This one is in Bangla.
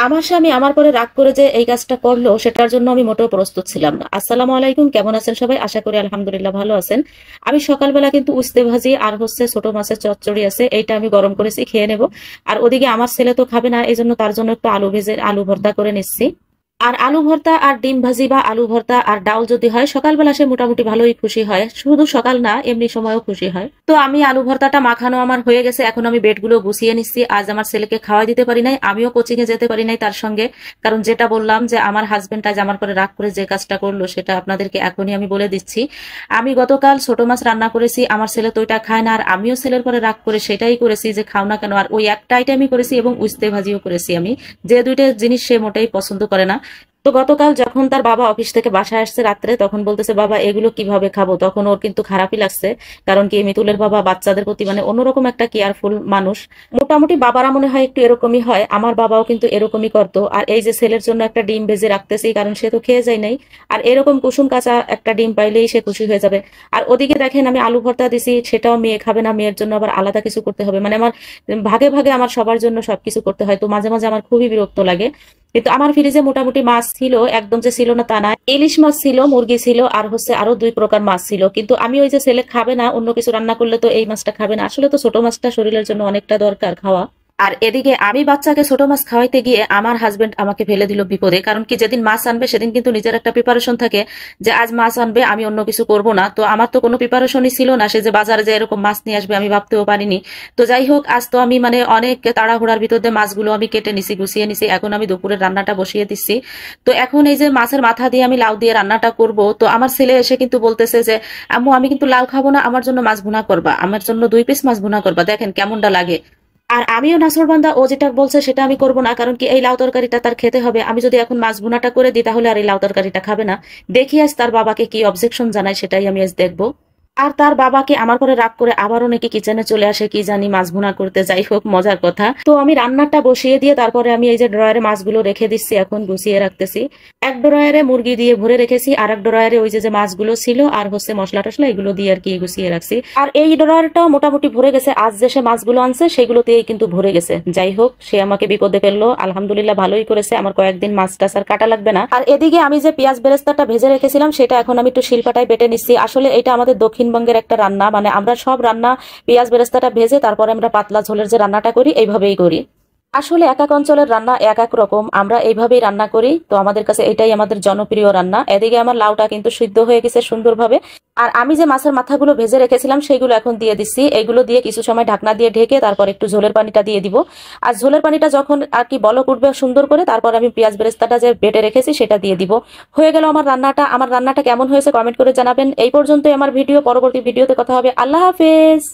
আমার স্বামী আমার পরে রাগ করে যে এই কাজটা করলো সেটার জন্য আমি মোটেও প্রস্তুত ছিলাম না। আসসালামু আলাইকুম, কেমন আছেন সবাই? আশা করি আলহামদুলিল্লাহ ভালো আছেন। আমি সকালবেলা কিন্তু উস্তে ভাজি আর ছোট মাছের চচ্চড়ি আছে, এইটা আমি গরম করেছি, খেয়ে নেব। আর ওদিকে আমার ছেলে তো খাবে না, এই জন্য তার জন্য একটু আলু ভর্তা করে নিচ্ছি। আর আলু ভর্তা আর ডিম ভাজি বা আলু ভর্তা আর ডাল যদি হয় সকালবেলা সে মোটামুটি ভালোই খুশি হয়, শুধু সকাল না এমনি সময়ও খুশি হয়। তো আমি আলু ভর্তাটা মাখানো আমার হয়ে গেছে, এখন আমি বেডগুলো গুছিয়ে নিচ্ছি। আজ আমার ছেলেকে খাওয়াই দিতে পারি নাই, আমিও কোচিং এ যেতে পারি নাই তার সঙ্গে, কারণ যেটা বললাম যে আমার হাজবেন্ড আজ আমার পরে রাগ করে যে কাজটা করলো সেটা আপনাদেরকে এখনই আমি বলে দিচ্ছি। আমি গতকাল ছোট মাছ রান্না করেছি, আমার ছেলে তো ওইটা খায় না, আর আমিও ছেলের পরে রাগ করে সেটাই করেছি যে খাও না কেন, আর ওই একটা আইটেমই করেছি এবং উস্তে ভাজিও করেছি আমি, যে দুইটা জিনিস সে মোটেই পছন্দ করে না। তো গতকাল যখন তার বাবা অফিস থেকে বাসায় আসছে রাত্রে, তখন বলতেছে বাবা এগুলো কিভাবে খাবো, তখন ওর কিন্তু খারাপই লাগছে। কারণ কি, মিতুলের বাবা বাচ্চাদের প্রতি মানে অন্যরকম একটা কেয়ারফুল মানুষ। মোটামুটি বাবারা মনে হয় একটু এরকমই হয়, আমার বাবাও কিন্তু এরকমই করতো। আর এই যে ছেলের জন্য একটা ডিম ভেজে রাখতেছি, কারণ সে তো খেয়ে যায় নাই, আর এরকম কুসুম কাঁচা একটা ডিম পাইলেই সে খুশি হয়ে যাবে। আর ওদিকে দেখেন আমি আলু ভর্তা দিছি, সেটাও মেয়ে খাবে না, মেয়ের জন্য আবার আলাদা কিছু করতে হবে, মানে আমার ভাগে ভাগে আমার সবার জন্য সবকিছু করতে হয়। তো মাঝে মাঝে আমার খুবই বিরক্ত লাগে। কিন্তু আমার ফ্রিজে মোটামুটি মাছ ছিল, একদম যে ছিল না তা না, ইলিশ মাছ ছিল, মুরগি ছিল, আর আরো 2 প্রকার মাছ ছিল। কিন্তু আমি ওই যে ছেলে খাবে না, অন্য কিছু রান্না করলে তো এই মাছটা খাবে না। আসলে তো ছোট মাছটা শরীরের জন্য অনেকটা দরকার খাওয়া। আর এদিকে আমি বাচ্চাকে ছোট মাছ খাওয়াইতে গিয়ে আমার হাজবেন্ড আমাকে ফেলে দিল বিপদে। কারণ কি, যেদিন মাছ আনবে সেদিন কিন্তু নিজের একটা প্রিপারেশন থাকে যে আজ মাছ আনবে, আমি অন্য কিছু করব না। তো আমার তো কোনো প্রিপারেশনই ছিল না, সে যে বাজারে যে এরকম মাছ নিয়ে আসবে আমি ভাবতেও পারিনি। তো যাই হোক, আজ তো আমি মানে অনেক তাড়াহুড়ার ভিতর দিয়ে মাছগুলো আমি কেটে নিছি, গুছিয়ে নিছি। এখন আমি দুপুরের রান্নাটা বসিয়ে দিচ্ছি। তো এখন এই যে মাছের মাথা দিয়ে আমি লাউ দিয়ে রান্নাটা করব, তো আমার ছেলে এসে কিন্তু বলতেছে যে আম্মু আমি কিন্তু লাউ খাবো না, আমার জন্য মাছ ভুনা করবা, আমার জন্য 2 পিস মাছ ভুনা করবা, দেখেন কেমনটা লাগে। আর আমিও নাছোড়বান্দা, ও যেটা বলছে সেটা আমি করবো না, কারণ কি এই লাউ তরকারিটা তার খেতে হবে। আমি যদি এখন মাছ ভুনাটা করে দিই তাহলে আর এই লাউ তরকারিটা খাবে না। দেখি আজ তার বাবাকে কি অবজেকশন জানায়, সেটাই আমি আজ দেখবো। আর তার বাবাকে আমার পরে রাগ করে আবারও নাকি কিচেনে চলে আসে, কি জানি মাছ ভুনা করতে। যাই হোক, মজার কথা। তো আমি রান্নাটা বসিয়ে দিয়ে তারপরে আমি এই যে ড্রয়ারে মাছগুলো রেখে দিচ্ছি, এখন গুছিয়ে রাখতেছি। এক ড্রয়ারে মুরগি দিয়ে ভরে রেখেছি, আর এক ড্রয়ারে ওই যে মাছগুলো ছিল আর মশলা টসলা এগুলো দিয়ে আর কি গুছিয়ে রাখছি। আর এই ড্রয়ারটাও মোটামুটি ভরে গেছে, আজ যে সে মাছগুলো আনছে সেগুলোতেই কিন্তু ভরে গেছে। যাই হোক, সে আমাকে বিপদে ফেললো, আলহামদুলিল্লাহ ভালোই করেছে, আমার কয়েকদিন মাছ টাছ আর কাটা লাগবে না। আর এদিকে আমি যে পেঁয়াজ বেরেস্তাটা ভেজে রেখেছিলাম সেটা এখন আমি একটু শিলপাটায় বেটে নিচ্ছি। আসলে এটা আমাদের দক্ষিণবঙ্গের একটা রান্না, মানে আমরা সব রান্না পেঁয়াজ বেরেস্তাটা ভেজে তারপরে আমরা পাতলা ঝোলের যে রান্নাটা করি এইভাবেই করি। আসলে এক এক অঞ্চলের রান্না এক এক রকম, আমরা এইভাবেই রান্না করি, তো আমাদের কাছে এটাই আমাদের জনপ্রিয় রান্না। এদিকে আমার লাউটা কিন্তু সিদ্ধ হয়ে গেছে সুন্দরভাবে। আর আমি যে মাছের মাথাগুলো ভেজে রেখেছিলাম সেগুলো এখন দিয়ে দিচ্ছি, এগুলো দিয়ে কিছু সময় ঢাকনা দিয়ে ঢেকে তারপর একটু ঝোলের পানিটা দিয়ে দিব। আর ঝোলের পানিটা যখন আর কি বলক উঠবে সুন্দর করে, তারপর আমি পেঁয়াজ বেরেস্তাটা যে বেটে রেখেছি সেটা দিয়ে দিব। হয়ে গেল আমার রান্নাটা। আমার রান্নাটা কেমন হয়েছে কমেন্ট করে জানাবেন। এই পর্যন্তই আমার ভিডিও, পরবর্তী ভিডিওতে কথা হবে। আল্লাহ হাফেজ।